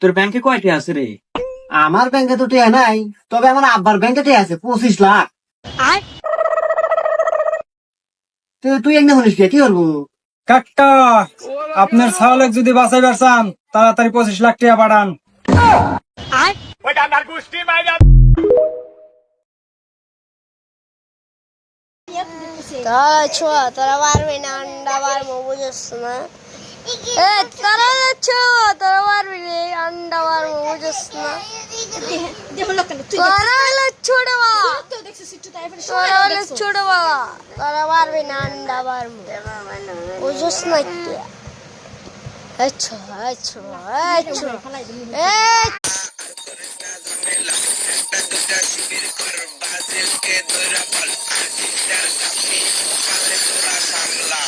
তোর ব্যাংকে কয়টি আছে রে? আমার ব্যাংকে তো টিয়া নাই, তবে আমার আব্বার ব্যাংকে টিয়া আছে 25 লাখ। তুই একটা বলিস কি করবো? কাকা, আপনার ছাওয়ালেক যদি বাঁচাইবার চান তাড়াতাড়ি 25 লাখ টাকা পাঠান। তোরা পারবি না, আন্ডা পারবো, বুঝছ না? তোরা তোরা পারবি না, আন্ডা পারবো, বুঝছ না? তোরা হলো ছোট বাবা, তোরা হলো ছোট বাবা, তোরা পারবি না, আন্ডা পারবো, বুঝছ না? কি আচ্ছা আচ্ছা আচ্ছা তোরা বল আজিটার সামনে সকালে তোরা সামলা